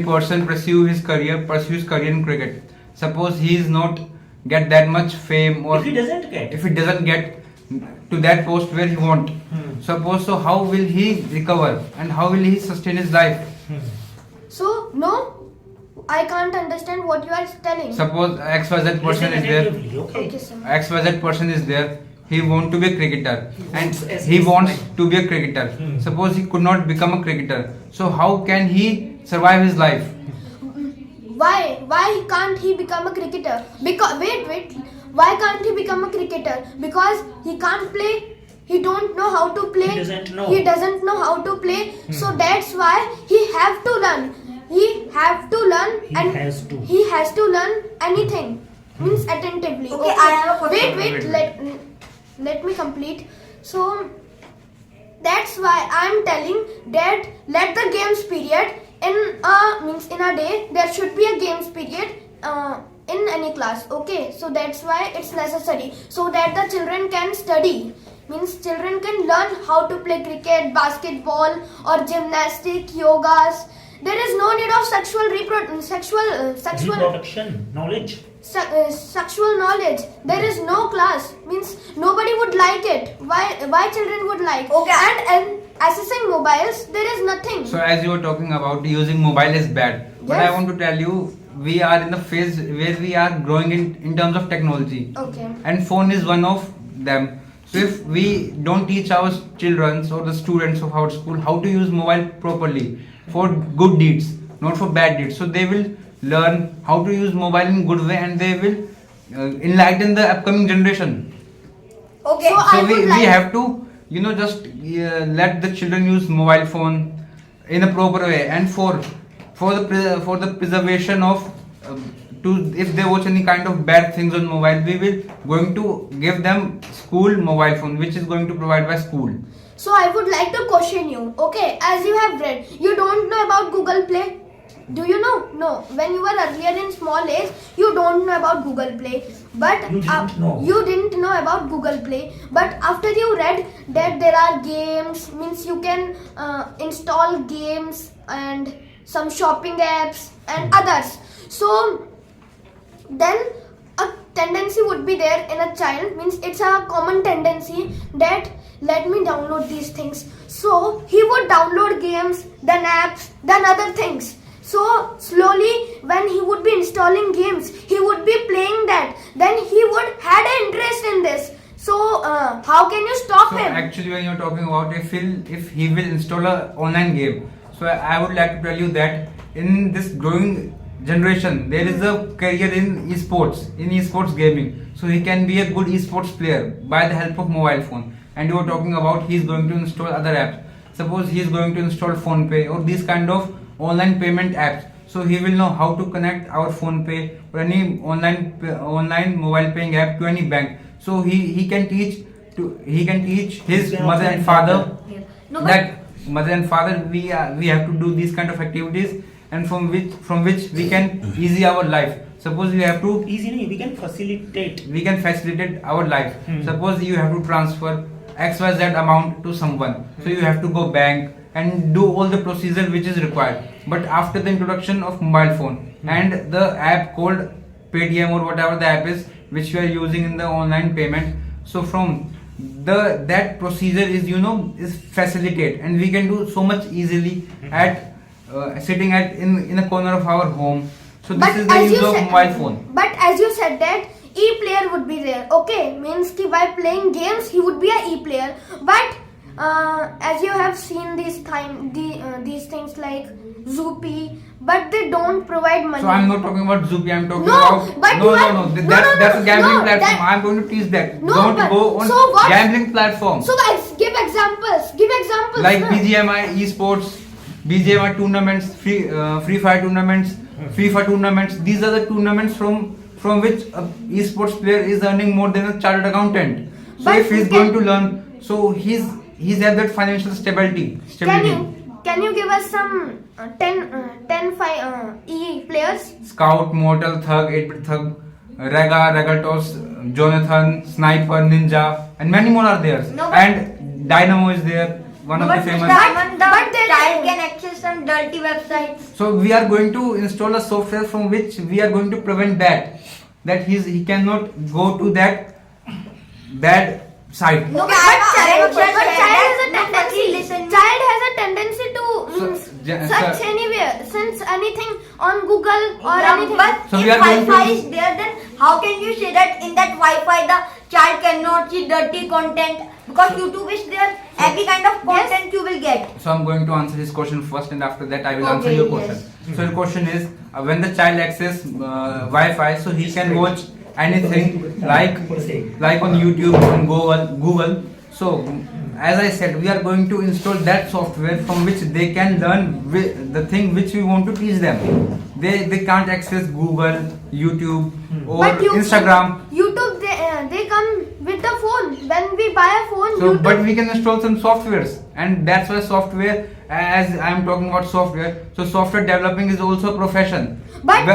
person pursue his career in cricket. Suppose he is not get that much fame, or If he doesn't get. if he doesn't get to that post where he want. Suppose, so how will he recover and how will he sustain his life? So, no, I can't understand what you are telling. Suppose XYZ person is there. Listen attentively, okay? Okay, sir. XYZ person is there. He want to be a cricketer and Yes, he yes, wants fine. to be a cricketer. Suppose he could not become a cricketer. So how can he survive his life? Why can't he become a cricketer? Because wait, why can't he become a cricketer? Because he can't play. He don't know how to play. He doesn't know. He doesn't know how to play. So that's why he have to learn. He have to learn He and has to. he has to learn anything. Means attentively. Okay, I have a question. Wait. Let me complete. So that's why I'm telling that let the games period in a day there should be a games period in any class. Okay, so that's why it's necessary so that the children can study. Means children can learn how to play cricket, basketball, or gymnastic, yogas. There is no need of Reproduction, knowledge. sexual knowledge. There is no class. Means nobody would like it. Why children would like? Okay. And accessing mobiles, there is nothing. So as you were talking about, using mobile is bad. But I Yes. want to tell you, we are in the phase where we are growing in terms of technology. Okay. And phone is one of them. So if we don't teach our children or the students of our school how to use mobile properly for good deeds, not for bad deeds, so they will learn how to use mobile in good way and they will enlighten the upcoming generation. Okay. So I So would we like- have to just let the children use mobile phone in a proper way, and for the preservation of if they watch any kind of bad things on mobile, we will going to give them school mobile phone, which is going to provide by school. So I would like to question you. Okay, as you have read, you don't know about Google Play. Do you know? No. When you were earlier in small age, you don't know about Google Play. But You didn't know. you didn't know about Google Play. But after you read that there are games, means you can install games and some shopping apps and others. So then a tendency would be there in a child, means it's a common tendency that let me download these things. So he would download games, then apps, then other things. So slowly when he would be installing games, he would be playing that, then he would had an interest in this. So how can you stop So him? actually, when you're talking about if he will install a online game, so I would like to tell you that in this growing generation, there is a career in esports gaming. So he can be a good esports player by the help of mobile phone. And you were talking about he's going to install other apps. Suppose he is going to install PhonePe or these kind of online payment apps. So he will know how to connect our PhonePe or any online mobile paying app to any bank. So he can teach his mother and father No, but that mother and father we have to do these kind of activities, and from which we can easy our life. Suppose you have to Easily we can facilitate our life. Suppose you have to transfer XYZ amount to someone, so you have to go bank and do all the procedure which is required. But after the introduction of mobile phone and the app called Paytm or whatever the app is which we are using in the online payment, so from that procedure is facilitate, and we can do so much easily at sitting in a corner of our home. So this is the as use you of said- mobile phone. But as you said that e-player would be there. Okay, means ki by playing games he would be a e-player. But as you have seen these things like Zoopy, but they don't provide money. So I'm not talking about Zoopy. I'm talking No, about but no. you are- That's a gambling no, platform. that- I'm going to teach that. No, Don't but- go on so what- gambling platform So guys, give examples. like na. BGMI esports, BGMI tournaments, Free Fire tournaments, FIFA tournaments. These are the tournaments from which a esports player is earning more than a chartered accountant. So But if he's can- going to learn, so he's have that financial stability. Can you give us some 10 E players? Scout, Mortal, Thug, 8-bit Thug, Regaltos, Jonathan, Sniper, Ninja, and many more are there. No, but- And Dynamo is there. one of But the famous. Mr. Aman, the but there child is- can access some dirty websites. So we are going to install a software from which we are going to prevent that he cannot go to that bad site. No, Okay, but I have a but question. child has a Nobody tendency. listen. Child has a tendency to search sir- anywhere, since anything on Google or Yeah, anything. but So if we are going Wi-Fi to- is there, then how can you say that in that Wi-Fi the child cannot see dirty content? Because YouTube is there, every kind of content you will get. So I'm going to answer his question first, and after that I will answer Okay, your yes. question. So your question is, when the child access Wi-Fi, so he can watch anything like on YouTube, on Google. So as I said, we are going to install that software from which they can learn the thing which we want to teach them. They can't access Google, YouTube, or But Instagram. YouTube, they come with the phone. When we buy a phone, So, YouTube. but we can install some softwares, and that's why software, as I am talking about software, so software developing is also a profession. But-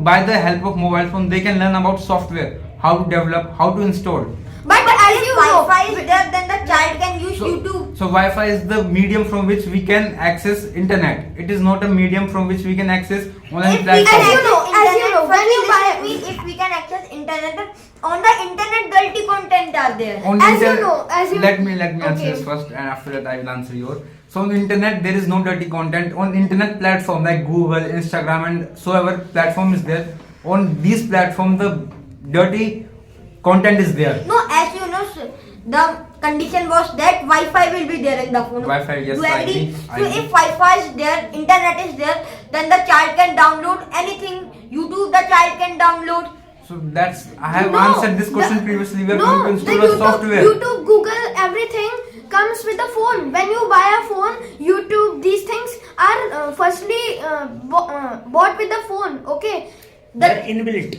By the help of mobile phone, they can learn about software, how to develop, how to install. But as If you know, Wi-Fi is there, then the child can use So, YouTube. so Wi-Fi is the medium from which we can access internet. It is not a medium from which we can access online If we platform. can As you know, access internet, when you firstly buy- listen to me, if we can access internet, then on the internet dirty content are there. On As you inter- know, as you- let me answer Okay. this first, and after that I will answer your. So on the internet there is no dirty content. On internet platform like Google, Instagram, and so ever platform is there. On these platform the dirty content is there. No, as you know, the condition was that Wi-Fi will be there in the phone. Wi-Fi, yes, You I agree? agree, I So agree. if Wi-Fi is there, internet is there, then the child can download anything. YouTube, the child can download. So that's I have No, answered this question the- previously. We are no, going to the install a YouTube, software. YouTube, Google, everything comes with the phone. When you buy a phone, YouTube, these things are firstly bought with the phone. Okay, They're inbuilt.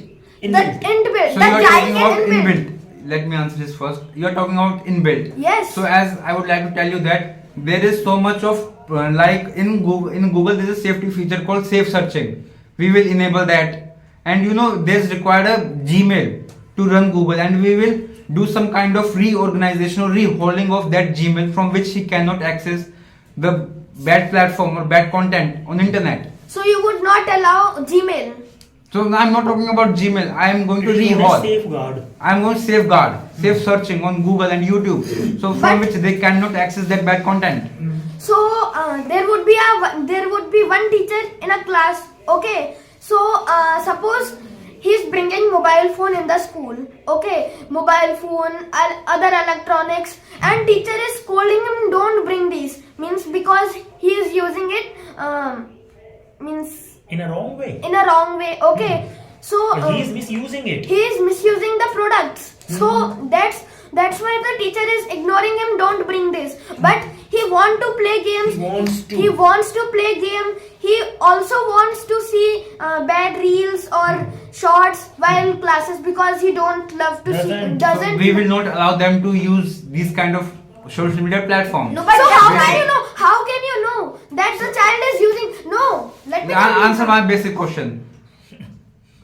the Inbuilt. inbuilt. So The you are child talking can about inbuilt. Let me answer this first. You are talking about inbuilt. Yes. So as I would like to tell you that there is so much of like in Google there is a safety feature called safe searching. We will enable that, and there's required a Gmail to run Google, and we will do some kind of reorganization or reholding of that Gmail from which he cannot access the bad platform or bad content on internet. So you would not allow Gmail. So I'm not talking about Gmail. I am going to It is not a rehaul. safeguard. I'm going to safeguard, safe searching on Google and YouTube, so from But- which they cannot access that bad content. So there would be one teacher in a class. Okay. So suppose he's bringing mobile phone in the school. Okay, mobile phone, other electronics, and teacher is scolding him. Don't bring these. Means because he is using it. Means In a wrong way. in a wrong way. Okay. So But he is misusing it. he is misusing the products. So that's why the teacher is ignoring him. Don't bring this. But he want to play games. He wants to. He wants to play game. He also wants to see bad reels or shorts while classes because he don't love to see. Doesn't. Doesn't. We will not allow them to use these kind of social media platforms. No, but So how Basic. can you know? How can you know that the child is using? No. Let me Answer my basic question.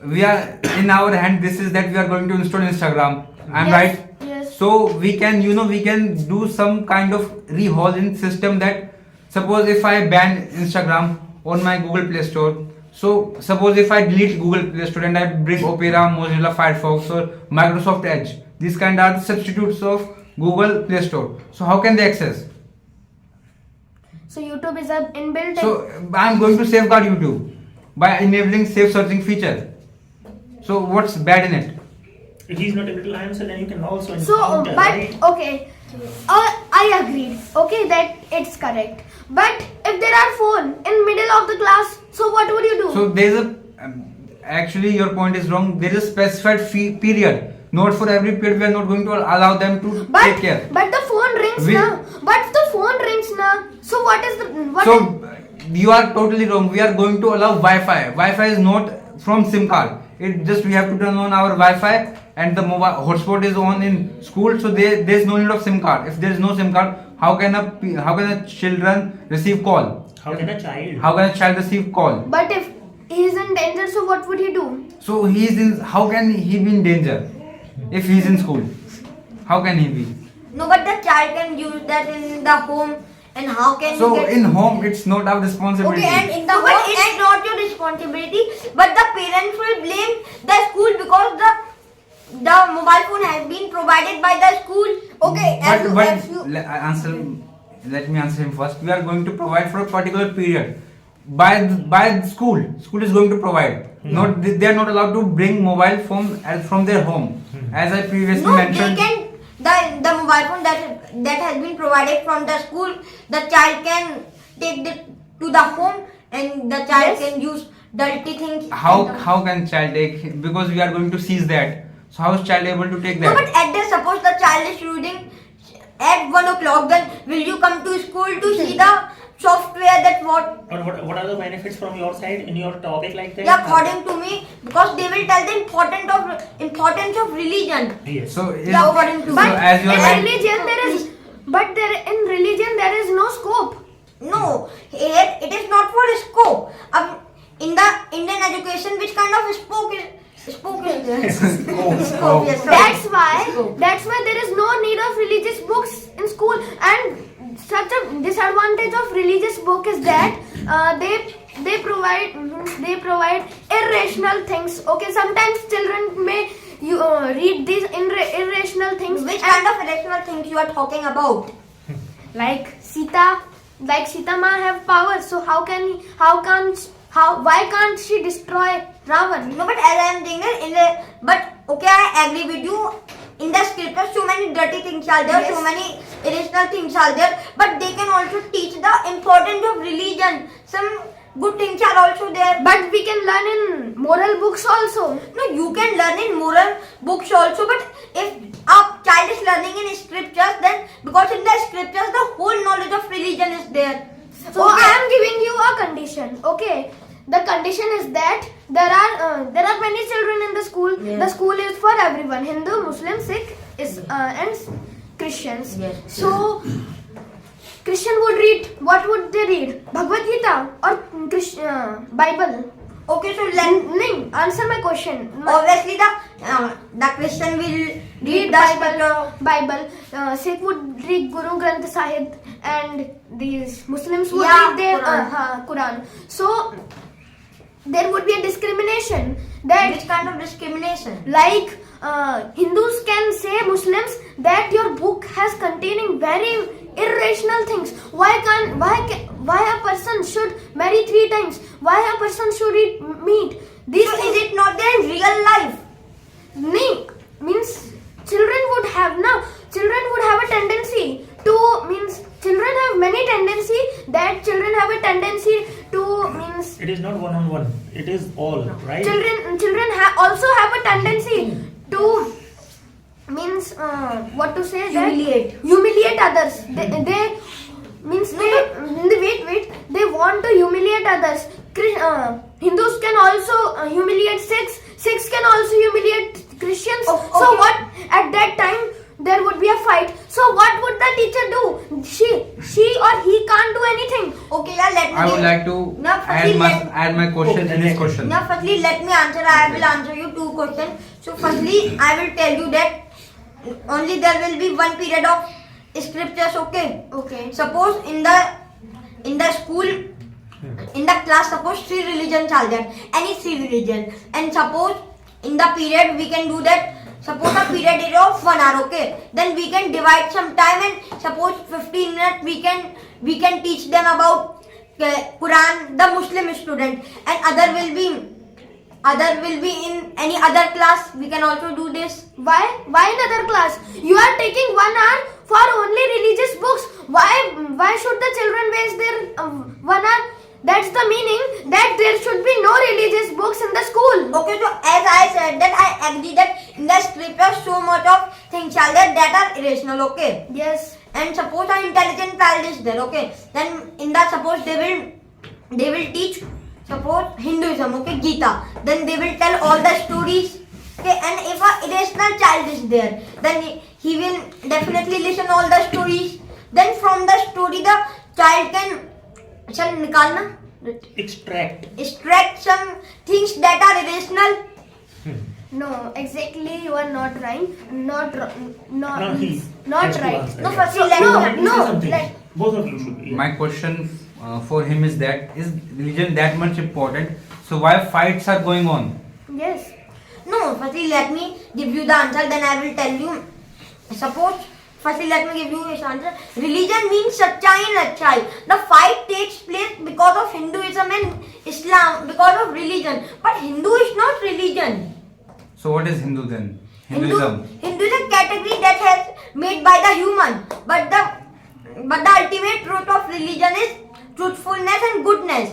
We are in our hand. This is that we are going to install Instagram. I'm Yes, right. yes. So we can we can do some kind of rehauling system that suppose if I ban Instagram on my Google Play Store. So suppose if I delete Google Play Store and I bring Opera, Mozilla Firefox or Microsoft Edge. These kind are the substitutes of Google Play Store. So how can they access? So YouTube is a inbuilt. So I'm going to safeguard YouTube by enabling safe searching feature. So what's bad in it? If he is not able to answer, then you can also So, encounter, but right? okay, I agreed. Okay, that it's correct. But if there are phone in middle of the class, so what would you do? So there's a actually your point is wrong. There is a specified period. Not for every period. We are not going to allow them to take care. but the phone rings We- now. But the phone rings now. So what is the what? So you are totally wrong. We are going to allow Wi-Fi. Wi-Fi is not from SIM card. It just we have to turn on our Wi-Fi and the mobile hotspot is on in school. So there's no need of SIM card. If there is no SIM card, how can a children receive call? How can a child? How can a child receive call? But if he is in danger, so what would he do? So he is in. How can he be in danger if he is in school? How can he be? no, but the child can use that in the home. And how can So you get... in home, it's not our responsibility. Okay, and in the home, it's not your responsibility, but the parents will blame the school because the mobile phone has been provided by the school. Okay, Let me answer him first. We are going to provide for a particular period by the school. School is going to provide. Not they are not allowed to bring mobile phone from their home. As I previously no, mentioned. they can the mobile phone that has been provided from the school. The child can take it to the home, and the child can use dirty things. How can child take? Because we are going to seize that. So how is child able to take No, that? but at the suppose the child is reading at 1 o'clock, then will you come to school to see the software that what? Or what are the benefits from your side in your topic like that? Yeah, according to me, because they will tell the importance of religion. Yes. So Yeah, according to so But as you in are religion there is, in religion there is no scope. No, here it is not for scope. In the Indian education, which kind of scope is there? Scope, yes, sorry. That's why there is no need of religious books in school. And such a disadvantage of religious book is that they provide irrational things. Okay, sometimes children may read these irrational things. Which kind of irrational things you are talking about? Like Sita Ma have power. So why can't she destroy Ravan? No, but as I am saying, but okay, I agree with you. In the scriptures, so many dirty things are there, so many irrational things are there. But they can also teach the importance of religion. Some good things are also there. But we can learn in moral books also. No, you can learn in moral books also. But if a child is learning in scriptures, then because in the scriptures the whole knowledge of religion is there. So I am giving you a condition. Okay, the condition is that there are many children in the school. Yes. The school is for everyone: Hindu, Muslim, Sikh, and Christians. Yes. So Christian would read. What would they read? Bhagavad Gita or Bible? Okay, so Answer my question. obviously the Christian will read the Bible. Sikh would read Guru Granth Sahib, and these Muslims would Yeah, read their Quran. Quran. So there would be a discrimination. That Which kind of discrimination? like Hindus can say Muslims that your book has containing very irrational things. Why a person should marry 3 times? Why a person should eat meat? These So things is it not there in real life? means children would have a tendency to children have many tendency that children have a tendency to It is not one-on-one. It is all, right? children also have a tendency to what to say that? Humiliate others. They they want to humiliate others. Hindus can also humiliate Sikhs. Sikhs can also humiliate Christians. Oh, So okay. what at that time there would be a fight. So what would the teacher do? She or he can't do anything. Okay, yeah, let me. I would like to Now, firstly, add my question in this question. Now, firstly, let me answer. I will answer you 2 questions. So, firstly, I will tell you that only there will be 1 period of scriptures. Okay. Okay. Suppose in the school, in the class, suppose 3 religions are there. Any 3 religion. And suppose in the period we can do that. Suppose a period is of 1 hour, okay? Then we can divide some time and suppose 15 minutes we can teach them about Quran, the Muslim student, and other will be in any other class. We can also do this. Why in other class? You are taking 1 hour for only religious books. Why should the children waste their 1 hour? That's the meaning that there should be no religious books in the school. Okay, so as I said that I agree that in the scripture so much of things are there that are irrational, okay? Yes. And suppose an intelligent child is there, okay? Then in that suppose they will teach suppose Hinduism, okay, Gita. Then they will tell all the stories. Okay, and if an irrational child is there, then he will definitely listen all the stories. Then from the story the child can extract some things that are irrational. No, exactly. You are not right. Not No, he not has to right. answer. No, firstly, So, let no, me say no. something. Both of you should. Yeah. My question for him is that is religion that much important? So why fights are going on? Yes. No, firstly let me give you the answer, then I will tell you. Suppose, firstly let me give you this answer. Religion means sachai and achai. The fight takes place because of Hinduism and Islam, because of religion. But Hindu is not religion. So what is Hindu then? Hinduism. Hindu is a category that has made by the human. But the ultimate truth of religion is truthfulness and goodness.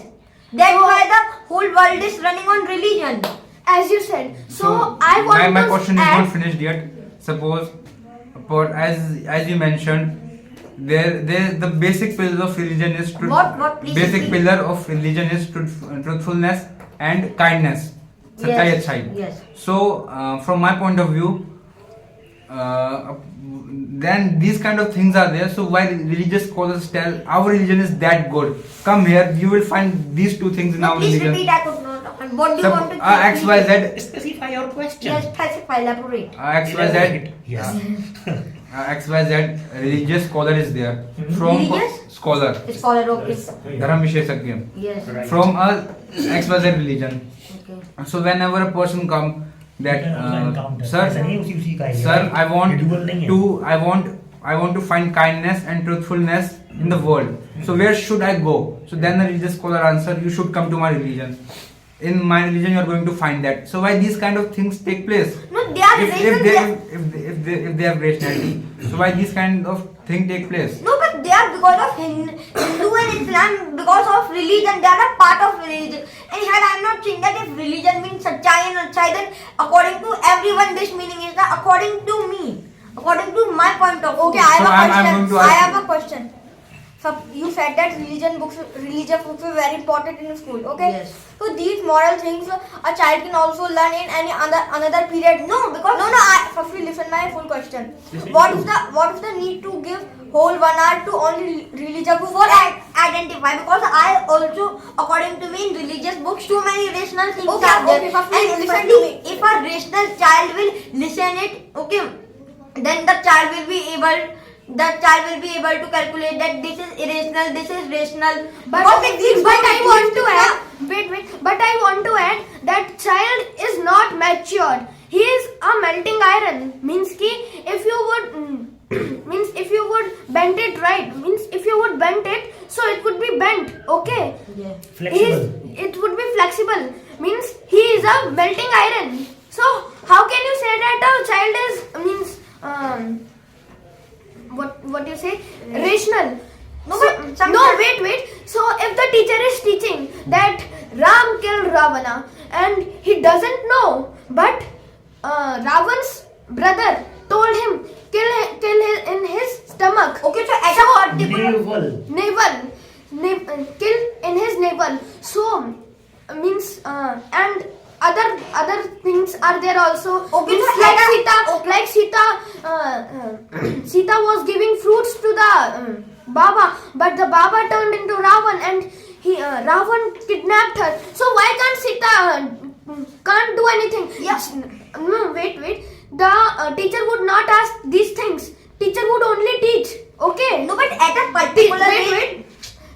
That's why the whole world is running on religion. As you said. So I want my to question is add. not finished yet. Suppose, but as you mentioned, there the basic pillar of religion is truth. What, please Basic repeat. pillar of religion is truthfulness and kindness. Sachai Yes, achai. yes. So from my point of view, then these kind of things are there. So why religious scholars tell our religion is that good? Come here, you will find these two things in our Please religion. repeat, I could not. What do you want to X, Y, Z. Specify your question. Yes, specify, elaborate. XYZ, Yes. XYZ religious scholar is there. From Religious? scholar, It's scholar of this. Dharam Visheshagya. Yes. Right. From a XYZ religion. Okay. So whenever a person come that ऐसा sir, नहीं उसी का ही है, sir, right? I want ये dual नहीं है. to I want to find kindness and truthfulness in the world. So where should I go? So then the religious scholar answer, you should come to my religion. In my religion, you are going to find that. So why these kind of things take place? No, they are If they have rationality, so why these kind of thing take place? No, but they are because of Hindu and Islam, because of religion. They are a part of religion. And here I am not saying that if religion means sachai and achai, then according to everyone this meaning is that according to me, according to my point of view. Okay, I So have a I'm question. going to I ask have a question. So you said that religious books are very important in school. Okay. Yes. So these moral things a child can also learn in any another period. No, because Firstly, listen my full question. Listen What to- is the need to give whole 1 hour to only religious books? for identify, because I also, according to me, in religious books, too many rational things Okay, are there. okay, firstly, And listen if to me. if a rational child will listen it, okay, then the child will be able to calculate that this is irrational, this is rational. But Because it gives but I both want to things. add. Wait. But I want to add that child is not matured. He is a melting iron. Means ki if you would means if you would bend it right, means if you would bend it, so it would be bent. Okay. Yeah. Flexible. It would be flexible. Means he is a melting iron. So how can you say that a child is means what you say rational? No, So- but sometimes- no, wait. So if the teacher is teaching that Ram killed Ravana and he doesn't know, but Ravan's brother told him kill in his stomach. Okay, so at a particular Navel, kill in his navel. So means and other things are there also. Okay, Means so like at a- Sita, Sita was giving fruits to the Baba, but the Baba turned into Ravan and Ravan kidnapped her. So why can't Sita can't do anything? Yes. No, wait. The teacher would not ask these things. Teacher would only teach. Okay. No, but at a particular Wait.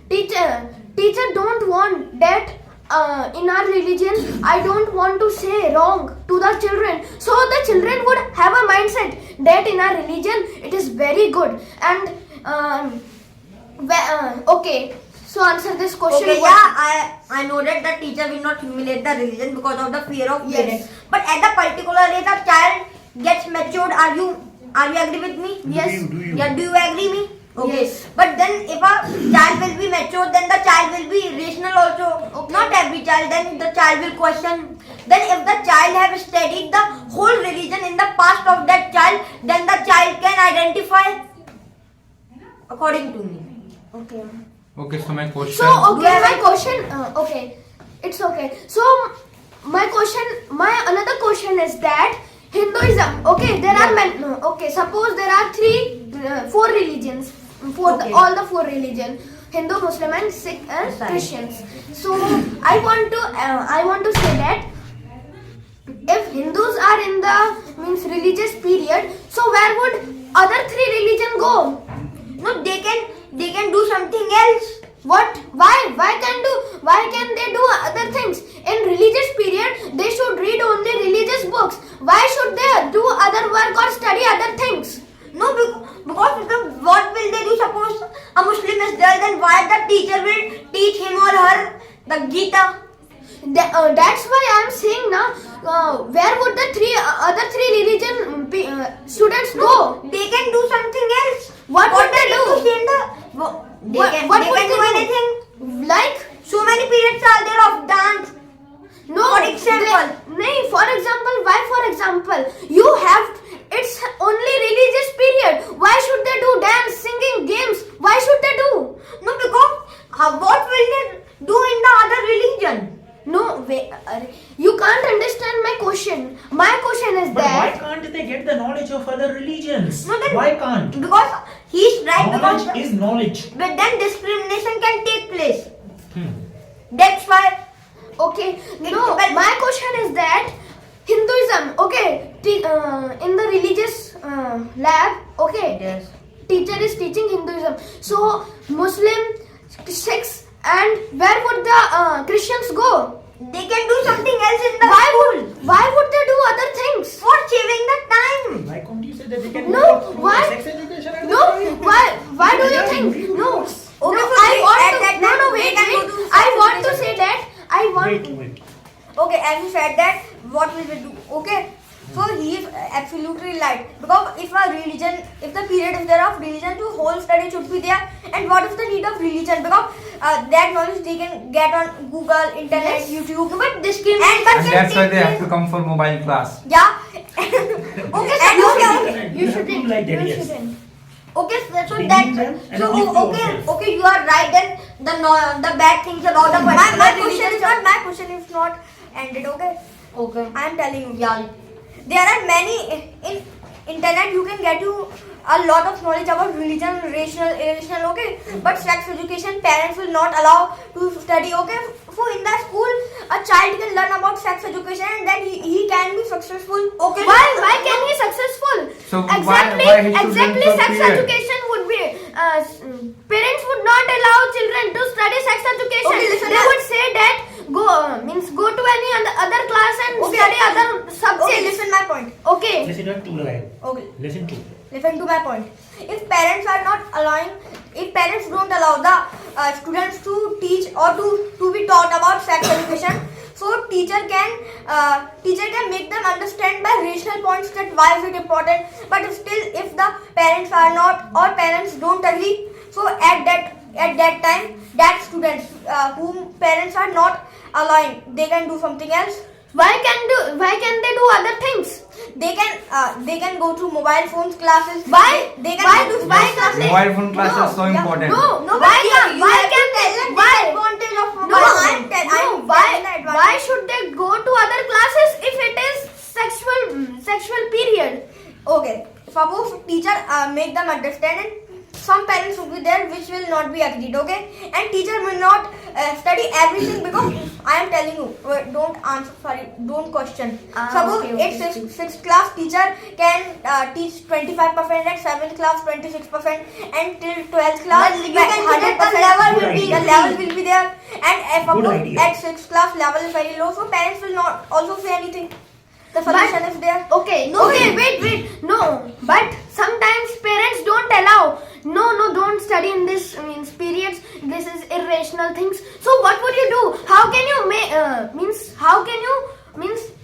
Teacher don't want that in our religion. I don't want to say wrong to the children. So the children would have a mindset that in our religion it is very good. And okay. So answer this question. Okay, yeah, I know that the teacher will not humiliate the religion because of the fear of Yes. parents. But at the particular age, the child gets matured. Are you agree with me? Yes. Do you? Yeah, do you agree me? Okay. Yes. But then if a child will be matured, then the child will be rational also. Okay. Not every child. Then the child will question. Then if the child have studied the whole religion in the past of that child, then the child can identify according to me. Okay. Okay, so my question. So okay, it's okay. So my another question is that Hinduism. Okay, there are okay. Suppose there are four religions. Okay. All the four religions: Hindu, Muslim, and Sikh and Sorry. Christians. So I want to say that if Hindus are in the means religious period, so where would other three religion go? No, they can they can do something else. What? Why can they do other things? In religious period, they should read only religious books. Why should they do other work or study other things? No, because what will they do? Suppose a Muslim is there, then why the teacher will teach him or her the Gita? That's why I am saying now. Where would the other three religion students go? They can do something else. What would they do? They What can would do they do? anything. Like So many periods are there of dance. no. For example. For example, why? For example, you have. It's only religious period. Why should they do dance, singing, games? Why should they do? No, because what will they do in the other religion? No, wait, you can't understand my question. My question is But why that. can't they get the knowledge of other religions? No, then- Why can't? Because he's right. Knowledge Because is knowledge. but then discrimination can take place. Hmm. That's why. Okay, no, well- my question is that Hinduism, okay, in the religious lab, okay, Yes. teacher is teaching Hinduism. So, Muslim, Sikhs, and where would the Christians go? They can do something else in the Why school would they do other things? for saving the time. Why can't you say that they can No, go through why? sex education? And No, why do you think? No, Okay, no, so I want at to. that No, time no, they wait, can go wait. to I sex want to education. say that. I want. Wait. Okay, as you said that, what will we do? Okay, so he is absolutely right. Because if the period is there of religion, the whole study should be there. And what is the need of religion? Because that knowledge they can get on Google, internet, Yes. YouTube. But discrimination. And that's why they have to come for mobile class. Yeah. Okay, okay. You have to shouldn't. do like that, You yes. shouldn't. Okay, so Believe that them and so keep to okay, yourself. okay, you are right. Then the bad things about the my question is not ended. Okay, I am telling you, yeah. There are many in internet. You can get you a lot of knowledge about religion, rational, irrational. Okay, but sex education, parents will not allow to study. Okay, so in the school, a child can learn about sex education and then he can be successful. Okay, Why can he successful? So exactly, why he should exactly. learn for Sex period? education would be. Parents would not allow children to study sex education. Okay, listen, they would say that go to any other class and study other subjects. Okay, listen my point. Okay. Listen to Ryan. Okay. Listen to. Listen to my point. If parents are not allowing, if parents don't allow the students to teach or to be taught about sex education, so teacher can make them understand by rational points that why is it important. But still, if the parents are not or parents don't agree, so at that time, that students whom parents are not allowing, they can do something else. Why can they do other things? They can go to mobile phones classes. Why? They can Why go to do- why classes. classes? Mobile phone class No, is so yeah, important. No, Why but can- you why have can to tell they- them why? disadvantage of No, mobile. why should they go to other classes if it is sexual period? Okay, suppose teacher make them understand it. Some parents will be there which will not be agreed, okay? And teacher will not study everything because I am telling you, don't answer, don't question. Suppose okay, at sixth class teacher can teach 25% at 7th class 26% and till 12th class But you can say that the 100% level will be there. And suppose idea. at 6th class level is very low, so parents will not also say anything. The solution is there. Okay, wait. No, but sometimes parents don't allow. No, don't study in this periods. This is irrational things. So what would you do? How can you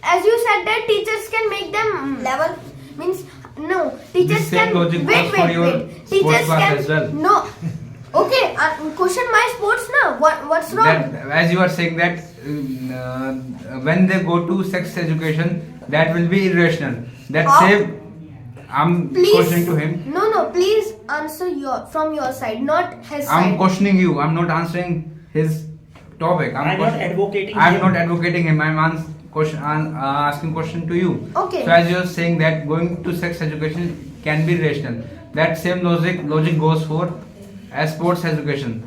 as you said that teachers can make them Level. no, teachers same can logic goes for your sports Teachers class can as well. no. Okay, question my sports now. What's wrong? That, as you are saying that when they go to sex education, that will be irrational. That How? same, I'm questioning to him. No, please answer from your side, not his I'm side. questioning you. I'm not answering his topic. I'm not advocating I'm him. not advocating him. I'm asking question to you. Okay. So as you're saying that going to sex education can be rational. That same logic goes for sports education.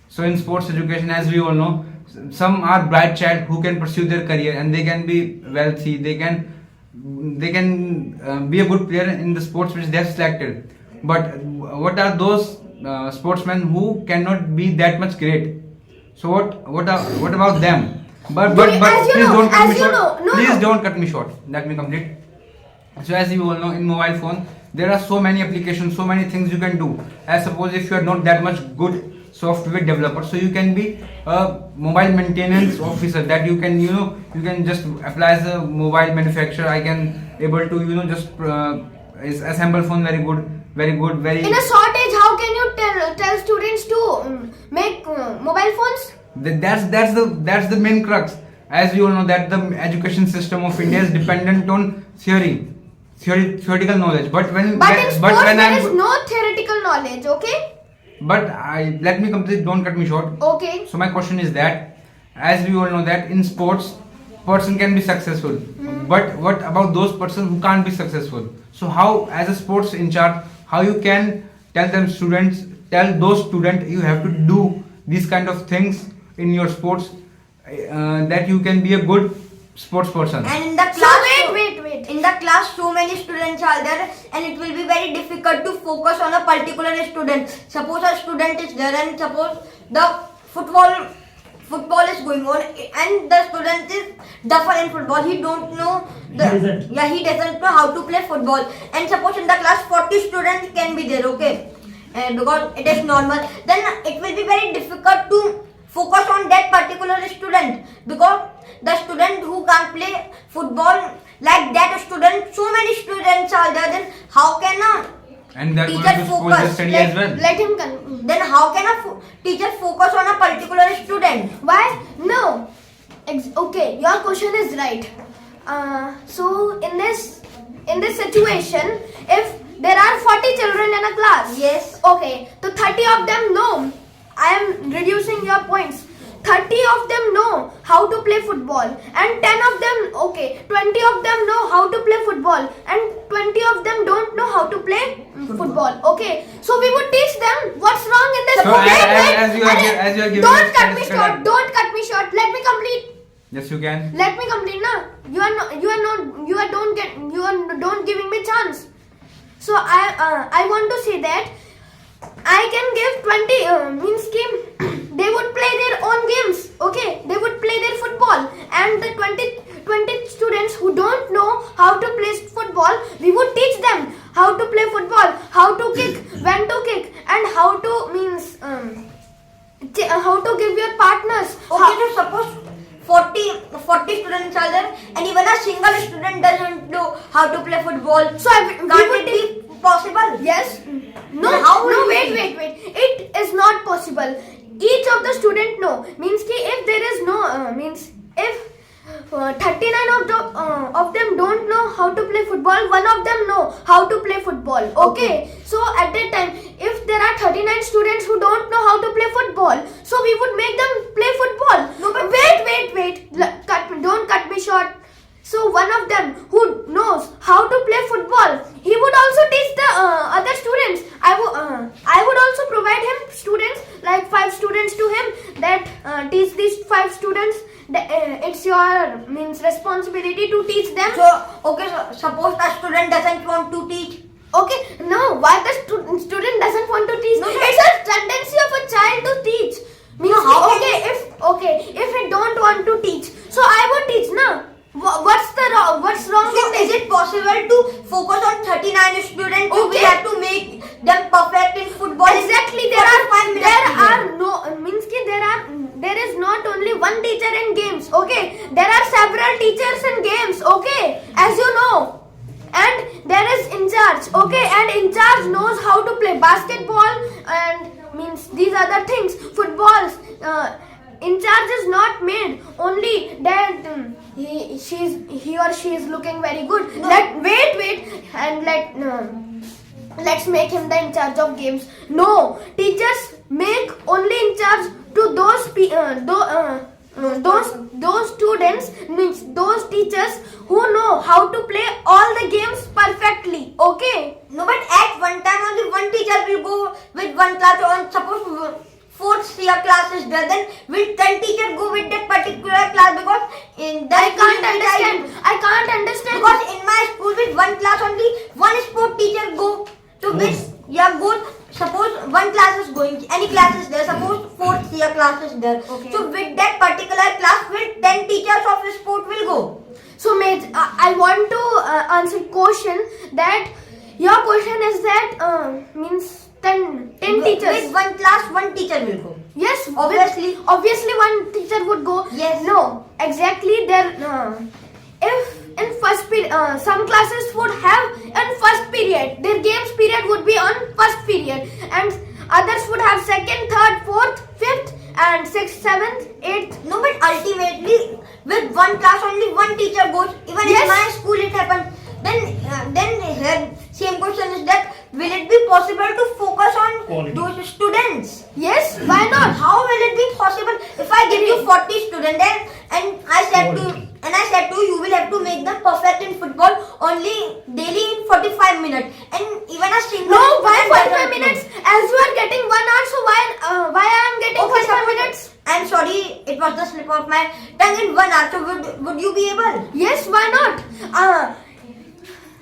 So in sports education, as we all know, some are bright child who can pursue their career and they can be wealthy. They can be a good player in the sports which they have selected. But what are those sportsmen who cannot be that much great. So what about them? But As you please know, don't cut as me you short. know, no, Please no. don't cut me short. Let me complete. So as you all know, in mobile phone there are so many applications, so many things you can do. As suppose if you are not that much good software developer, so you can be a mobile maintenance officer, that you can you can just apply as a mobile manufacturer. I can able to just assemble phone very good, very good, very. In a shortage, how can you tell students to make mobile phones? That's the main crux. As you all know that the education system of India is dependent on theoretical knowledge. But when But in sports, when there I'm is no theoretical knowledge. Okay. but I let me complete. Don't cut me short. Okay. So my question is that, as we all know that in sports, person can be successful. But what about those person who can't be successful? So how, as a sports in charge, how you can tell those students you have to do these kind of things in your sports, that you can be a good sports person. And in the So class, wait. in the class, so many students are there, and it will be very difficult to focus on a particular student. Suppose a student is there, and suppose the football is going on, and the student is duffer in football. He don't know he doesn't know how to play football. And suppose in the class 40 students can be there, okay, because it is normal. Then it will be very difficult to focus on that particular student, because the student who can't play football, like that student, so many students are there. Then how can And they're teacher going to suppose focus, the study as well. Let him. then how can a teacher focus on a particular student? Why? No. Okay, your question is right. So in this situation, if there are 40 children in a class, Yes. okay, so 30 of them know. I am reducing your points. 30 of them know how to play football, and 10 of them, okay, 20 of them know how to play football, and 20 of them don't know how to play football. Okay, so we would teach them what's wrong in this. So as you are giving Don't us cut me correct- short. Don't cut me short. Let me complete. Yes, you can. Let me complete now. You are don't giving me chance. So I want to say that I can give 20 means they would play their own games. Okay, they would play their football, and the 20 students who don't know how to play football, we would teach them how to play football, how to kick, when to kick, and how to how to give your partners. Okay, so suppose 40 students are there, and even a single student doesn't know how to play football. So we Can't would it be possible? Yes. No. Then how will No. we- Wait. It is not possible. Each of the student know means ki if there is no means if 39 of them don't know how to play football, one of them know how to play football. Okay. So at that time, if there are 39 students who don't know how to play football, so we would make them play football. No, but Wait. Don't cut me short. So one of them who knows how to play football, he would also teach the other students. I would also provide him students, like 5 students to him, that teach these 5 students. It's your responsibility to teach them. So, okay, so suppose a student doesn't want to teach. Okay, no, why the student doesn't want to teach? No, no. It's a tendency of a child to teach. Means No, how can if he don't want to teach, so I would teach, na. What's wrong So, in this? is it possible to focus on 39 students? We Okay. have to make them perfect in football. Exactly, there is not only one teacher in games, okay? There are several teachers in games, okay? As you know. And there is in charge, okay? And in charge knows how to play basketball and these other things, footballs. In charge is not made only that he or she is looking very good. No. Wait, and let's make him the in charge of games. No, teachers make only in charge to those students, means those teachers who know how to play all the games perfectly. Okay. No, but at one time only one teacher will go with one class. On suppose 4th year class is there, then will 10 teacher go with that particular class? Because in that I can't understand. Because in my school with one class only one sport teacher go to which go. Suppose one class also. So, mate, I want to answer question that your question is that means 10 teachers. With one class, one teacher will go. Yes, Obviously. obviously one teacher would go. Yes. No, exactly. There, if in first period, some classes would have in first period. Their games period would be on first period, and others would have second, third, fourth, fifth, and sixth, seventh, eighth. No, but ultimately, with one class, only one teacher goes. Even Yes. in my school, it happened. Then here, same question is that will it be possible to focus on Quality. those students? Yes, why not? How will it be possible if I give you 40 students and I said to you will have to make them perfect in football only daily in 45 minutes and even a single No, why student 45 doesn't minutes? know. As you are getting 1 hour, so why I am getting Okay, 45 suppose- minutes? I'm sorry, it was the slip of my tongue in 1 hour. So would you be able? Yes, why not?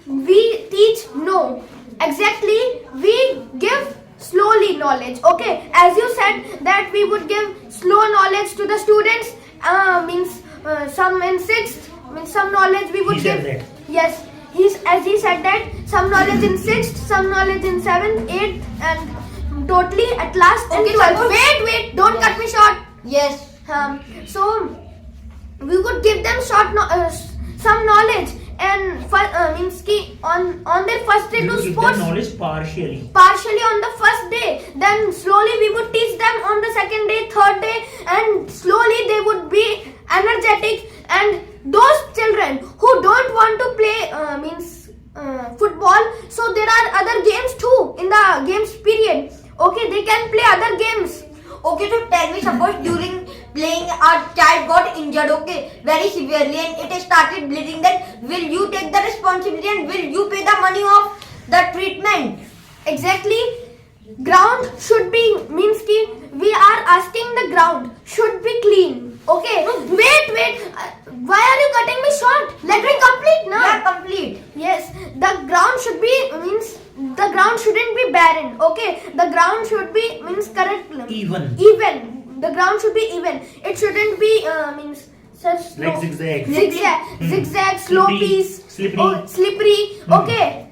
We teach no. Exactly, we give slowly knowledge. Okay, as you said that we would give slow knowledge to the students. Means some in sixth. Means some knowledge we would He said give. that. Yes, he said that some knowledge in sixth, some knowledge in seventh, eighth, and totally at last in Okay, 12th. suppose- Wait, don't cut me short. Yes. So we would give them some knowledge and means ki on their first day We to will give sports them knowledge partially. partially on the first day, then slowly we would teach them on the second day, third day, and slowly they would be energetic. And those children who don't want to play football, so there are other games too in the games period. Okay, they can play other games. Okay, so tell me, suppose during playing our child got injured, okay, very severely and it started bleeding, then will you take the responsibility and will you pay the money of the treatment? Exactly, ground should be means ki we are asking the ground should be clean. Okay, wait, why are you cutting me short? Let me complete now. Yeah, complete. Yes, the ground should be means the ground shouldn't be barren. Okay, the ground should be means correct. Even. The ground should be even. It shouldn't be means such Like zigzag. zigzag, slow Slippery. piece, Slippery. slippery. Okay.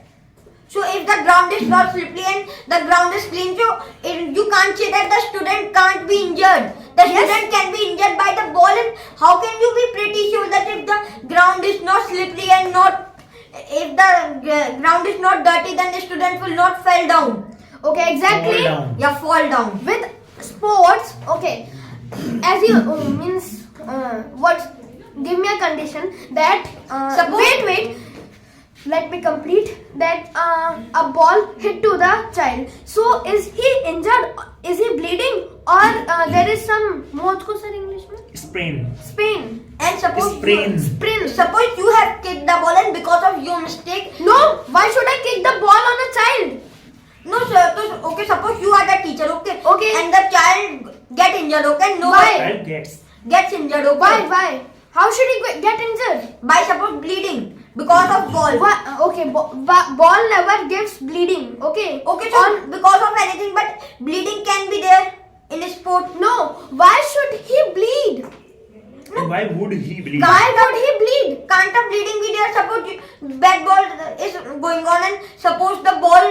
So if the ground is not slippery and the ground is clean, so you can't say that the student can't be injured. The Yes. student can be injured by the ball, and how can you be pretty sure that if the ground is not slippery and if the ground is not dirty, then the student will not fall down. Okay, exactly. Fall down. Yeah, fall down. With sports, okay, as you means what? Give me a condition that Suppose- wait. Let me complete that a ball hit to the child. So is he injured? Is he bleeding? Or there is some mouth ko sir English mein? Sprain. And suppose Sprain. suppose you have kicked the ball and because of your mistake, No, why should I kick the ball on a child? no sir, okay, suppose you are the teacher, okay, Okay. and the child get injured, okay, no Why? Child gets injured, okay, Why? How should he get injured? by suppose bleeding because of ball. Why? Okay, ball never gives bleeding. Okay. Okay, so because of anything, but bleeding can be there in a sport. No, why should he bleed? And why would he believe? Why would he bleed? Can't a bleeding be there? Suppose bad ball is going on and suppose the ball.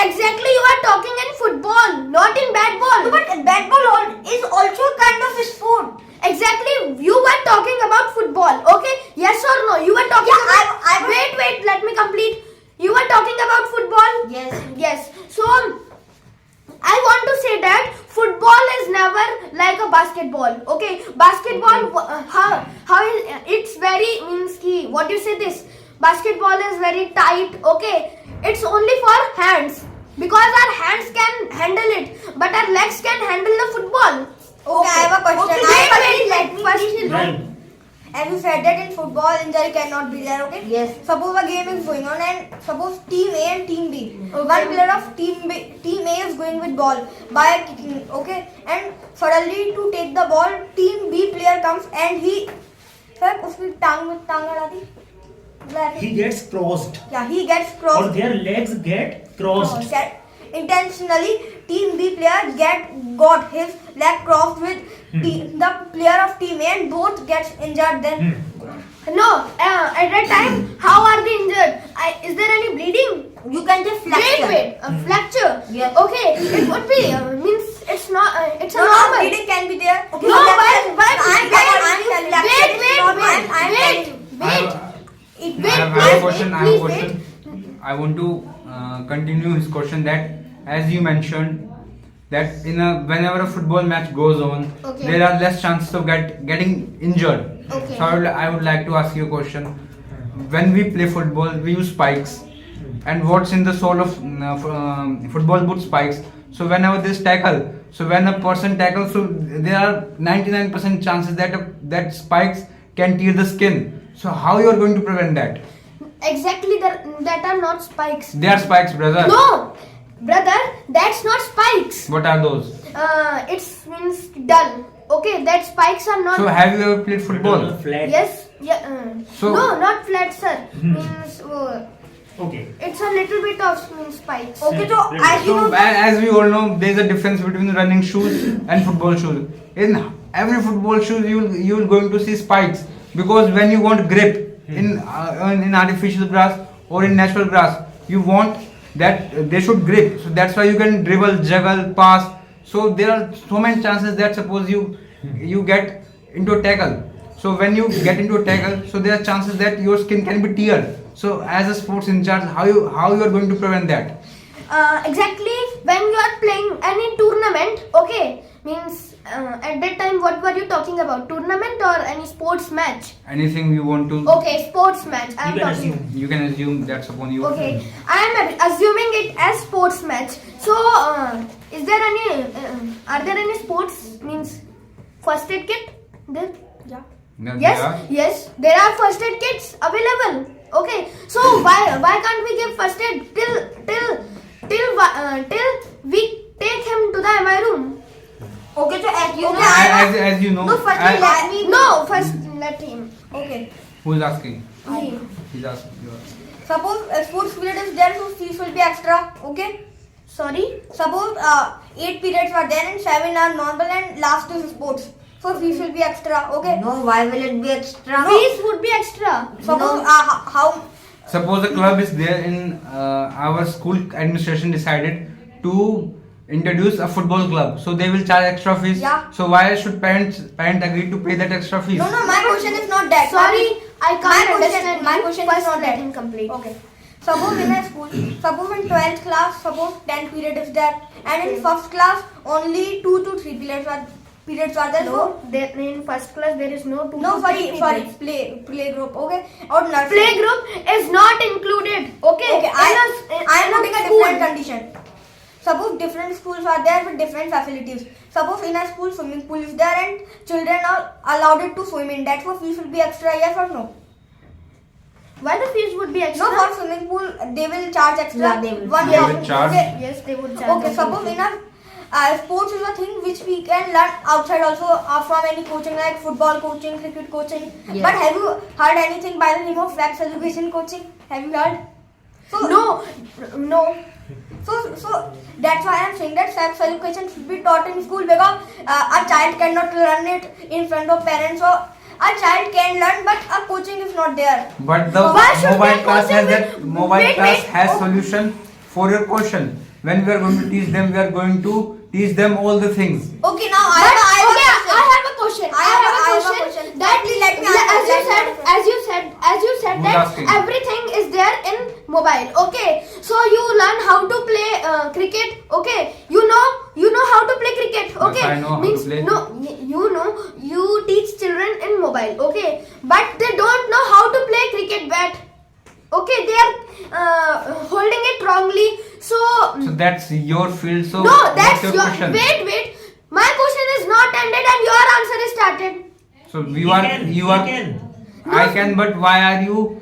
Exactly, you are talking in football, not in bat ball. But bad ball is also a kind of a sport. Exactly, you were talking about football. Okay, yes or no? You were talking Yeah, about. I was- Wait. Let me complete. You were talking about football. Yes. So I want to say that football is never like a basketball. Okay, basketball. How is it's very means ki what you say this basketball is very tight. Okay, it's only for hands because our hands can handle it, but our legs can handle the football. Okay, I have a question. Okay, Let me first finish. Right. As you said that in football injury cannot be there, okay? Yes. Suppose a game is going on and suppose team A and team B. Okay. One player of team A is going with ball by kicking, okay? And suddenly to take the ball, team B player comes and he उसकी टांग में टांग अड़ा दी. He gets crossed. Yeah, he gets Or crossed. their legs get crossed. Intentionally, team B player got his leg crossed with the player of team A and both gets injured then. No, at that time, how are they injured? Is there any bleeding? You can say fracture. Wait, a fracture. Yes. Okay, it would be means it's not. It's a No, normal. bleeding can be there. Okay, No, so why? I'm telling that Wait. I have a question. I have a question. I want to continue his question that as you mentioned that whenever a football match goes on, Okay. there are less chances of getting injured. Okay. So I would like to ask you a question. When we play football, we use spikes, and what's in the sole of football boot spikes. So whenever this tackle, so when a person tackles, so there are 99% chances that spikes can tear the skin. So how you are going to prevent that? Exactly, that are not spikes. They are spikes, brother. No, brother, that's not spikes. What are those? It means dull. Okay, that spikes are not. So have you ever played football? Flat. Yes, yeah. So- No, not flat, sir. Means Okay. it's a little bit of means spikes. Okay, so as you So know, as we all know, there is a difference between running shoes and football shoes. In every football shoes, you will going to see spikes because when you want grip in artificial grass or in natural grass, you want that they should grip. So that's why you can dribble, juggle, pass. So there are so many chances that suppose you get into a tackle. So when you get into a tackle, so there are chances that your skin can be teared. So as a sports in charge, how you are going to prevent that? Exactly, when you are playing any tournament, okay, means at that time what were you talking about? Tournament or any sports match? Anything you want to, Okay, sports match. I am You can talking. assume. you can assume that's upon you. Okay, I am assuming it as sports match. So, is there any? Are there any sports means first aid kit? There? yeah. There Yes, are. yes. There are first aid kits available. Okay, so why can't we give first aid till we take him to the MI room? Okay, so as you know, As you know, No, first I- let me. No, first let him. Okay. who's asking? Me. He's asking. You are. Suppose sports period is there, so fees will be extra. Okay. Sorry. Suppose 8 periods are there and 7 are normal and last is sports. So fees will be extra. Okay. No, why will it be extra? Fees would be extra. Suppose how Suppose a club is there in our school administration decided to introduce a football club, so they will charge extra fees. Yeah. So why should parent agree to pay that extra fees? no, my question is not that. Sorry, I My can't question- understand. my you. question is First not let that. him complete. Okay. Suppose in a school, suppose in 12th class, suppose 10 period is there, and in first class only 2 to 3 periods are there. No, there in first class there is no two. No, to sorry, three sorry, periods. play group, okay, or nursery. Play group is not included. Okay. Okay, I am putting a different condition. Suppose different schools are there with different facilities. Suppose in a school swimming pool is there and children are allowed to swim in. That for fees will be extra, yes or no? Why the fees would be extra? No, for swimming pool they will charge extra. Yeah, they will. One They will thousand. charge. Okay. Yes, they would charge. Okay, suppose in a sports is a thing which we can learn outside also from any coaching like football coaching, cricket coaching. Yes. But have you heard anything by the name of sex education coaching? Have you heard? So No. So that's why I am saying that sex education should be taught in school because a child cannot learn it in front of parents. So a child can learn, but a coaching is not there. But the Why should mobile that class has person that be- mobile wait, class wait. has solution for your question. When we are going to teach them, we are going to teach them all the things. Okay, now I have a question. I have a question. That Please let me answer. as you said Who's that asking? everything is there in mobile. Okay, so you learn how to play cricket. Okay, you know how to play cricket. Yes, Okay, I know how to means play. no, you know you teach children in mobile. Okay, but they don't know how to play cricket bat. Okay, they are holding it wrongly. So So that's your field. So no, what's that's your your question? wait. My question is not ended and your answer is started. So He you are can, you he are. can. I can, but why are you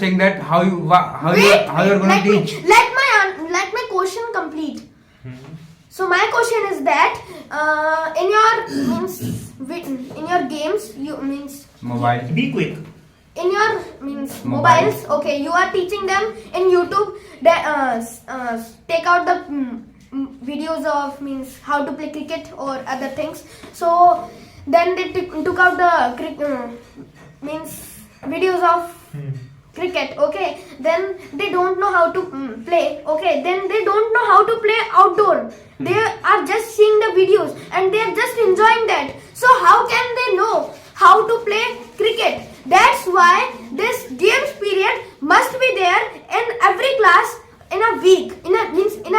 saying that? How you are going let to me teach? let my question complete. So my question is that in your games you means Mobile. Be quick. in your means Mobile. mobiles. Okay, you are teaching them in YouTube that take out the videos of means how to play cricket or other things. So then they took out the means videos of cricket, okay, then they don't know how to play, okay, then they don't know how to play outdoor. They are just seeing the videos and they are just enjoying that. So how can they know how to play cricket? That's why this games period must be there in every class in a week. In a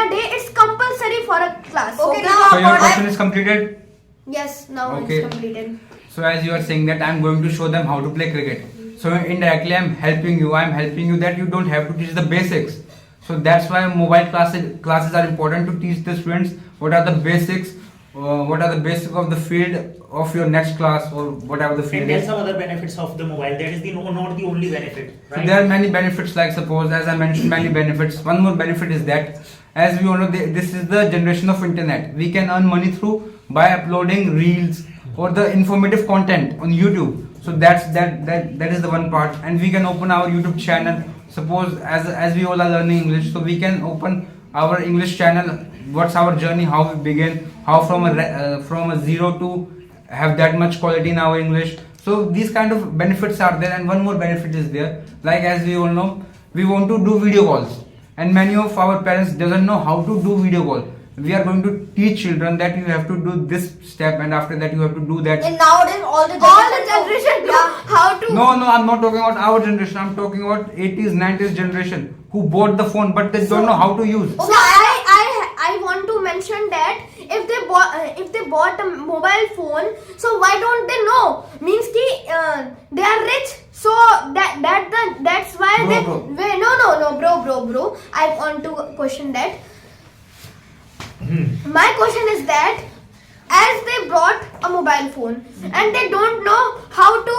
day, it's compulsory for a class. Okay, Okay. now So your question is completed. Yes, now Okay. it's completed. So as you are saying that I'm going to show them how to play cricket. So indirectly I'm helping you. I'm helping you that you don't have to teach the basics. So that's why mobile classes are important to teach the students what are the basics, what are the basics of the field of your next class or whatever the field And there are is. some other benefits of the mobile. That is the not the only benefit, So right? there are many benefits, like suppose as I mentioned many benefits. One more benefit is that as we all know this is the generation of internet. We can earn money through by uploading reels or the informative content on YouTube. So that is the one part, and we can open our YouTube channel. Suppose as we all are learning English, so we can open our English channel. What's our journey? How we begin? How from a zero to have that much quality in our English. So these kind of benefits are there, and one more benefit is there. Like as we all know, we want to do video calls, and many of our parents doesn't know how to do video call. We are going to teach children that you have to do this step, and after that you have to do that. And nowadays all the Generation know how to. No, I'm not talking about our generation. I'm talking about 80s, 90s generation who bought the phone, but they don't know how to use. So I want to mention that if they bought a mobile phone, so why don't they know? Means ki they are rich, so that's why Bro. bro. I want to question that. My question is that as they brought a mobile phone and they don't know how to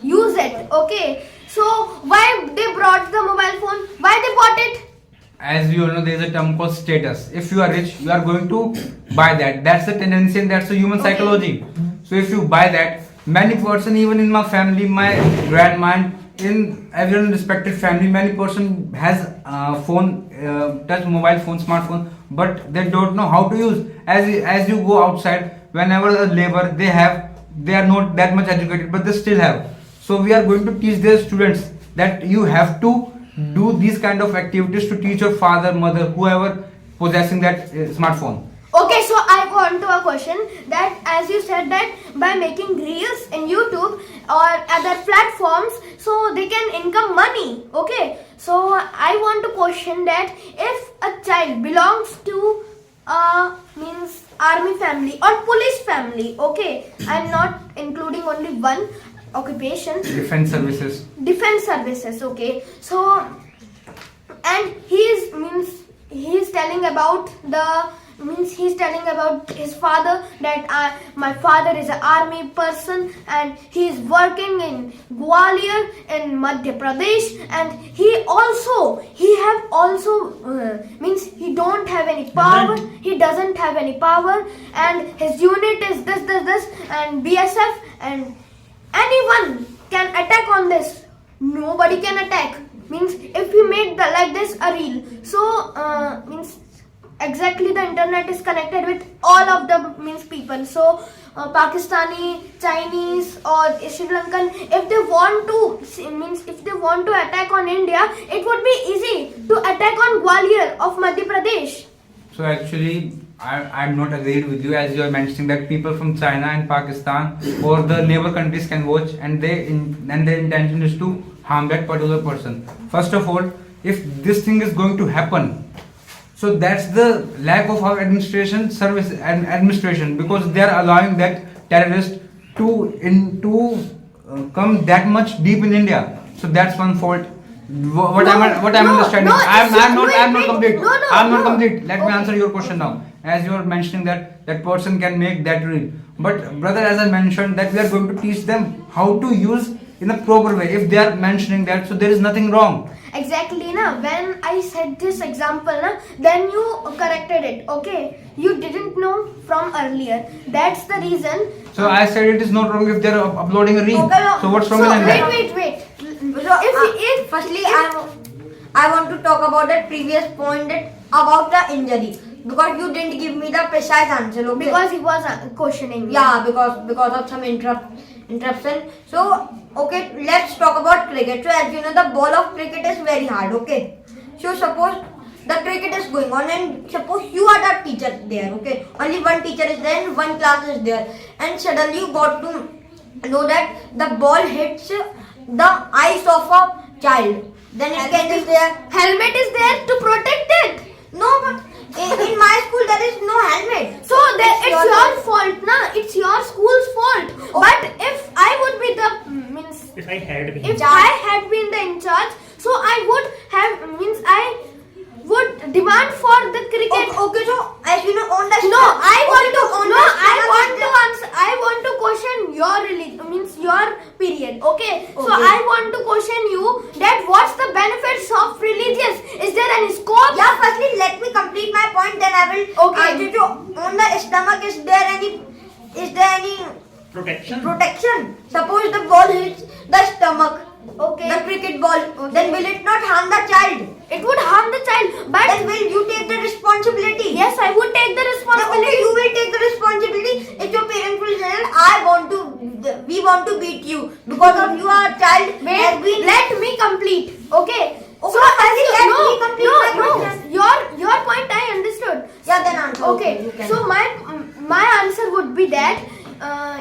use it, okay, so why they brought the mobile phone, why they bought it? As we all know, there is a term called status. If you are rich, you are going to buy that. That's the tendency and that's the human Okay. psychology. So if you buy that, many person, even in my family, my grandma, and in everyone respected family, many person has phone, touch mobile phone, smartphone, but they don't know how to use. As you go outside, whenever the labor they are not that much educated, but they still have. So we are going to teach their students that you have to do these kind of activities to teach your father, mother, whoever possessing that smartphone. Okay, so I want to a question that as you said that by making reels in YouTube or other platforms, so they can income money. Okay, so I want to question that if a child belongs to means army family or police family, okay, I'm not including only one occupation. Defense services. Defense services, okay, so and he's telling about his father that my father is an army person and he is working in Gwalior in Madhya Pradesh, and he don't have any power, he doesn't have any power, and his unit is this and BSF, and anyone can attack on this. Nobody can attack. Means if we make like this a reel, so means exactly the internet is connected with all of the people. So Pakistani, Chinese or Sri Lankan, if they want to attack on India, it would be easy to attack on Gwalior of Madhya Pradesh. So actually, I'm not agreed with you, as you are mentioning that people from China and Pakistan or the neighbor countries can watch, and their intention is to harm that particular person. First of all, if this thing is going to happen, so that's the lack of our administration, because they are allowing that terrorist to come that much deep in India. So that's one fault. What I'm understanding. I'm not complete. I'm not complete. Let me answer your question now. As you are mentioning that person can make that reel, but brother, as I mentioned that we are going to teach them how to use in a proper way. If they are mentioning that, so there is nothing wrong. Exactly, na. When I said this example, na, then you corrected it. Okay, you didn't know from earlier. That's the reason. So I said it is not wrong if they are uploading a reel. Okay, no. So what's wrong So in that? wait. Firstly, I want to talk about that previous point that about the injury, because you didn't give me the precise answer. Okay? Because he was questioning me. Yeah, because of some interruption. So, okay, let's talk about cricket. So, as you know, the ball of cricket is very hard. Okay. So, suppose the cricket is going on, and suppose you are the teacher there. Okay. Only one teacher is there, and one class is there, and suddenly you got to know that the ball hits the eyes of a child. Then it can be there. Helmet is there to protect it. No, but in my school there is no helmet. So it's your fault, na? It's your school's fault. Oh. But if I would be the means, If I had been. if I had been the in charge, so I would have means I would demand for the cricket. Okay, so as you know, on the No, I want to. on No, the I stomach want is to answer. I want to question your religion, means your period. Okay. So Okay. I want to question you that what's the benefits of religious? Is there any scope? Yeah, firstly let me complete my point, then I will Okay. answer you. On the stomach, is there any Protection. protection? Suppose the ball hits the stomach, Okay. the cricket ball, then will it not harm the child? It would harm the child, but Then will you take the responsibility? yes, I would take the Okay, responsibility. you will take the responsibility. If your parents will say, we want to beat you because of you, our child has Wait, been. let me complete. Okay. Okay, So as you let no, me complete my no, question. your point I understood. Yeah, then answer. Okay. you can. So my answer would be that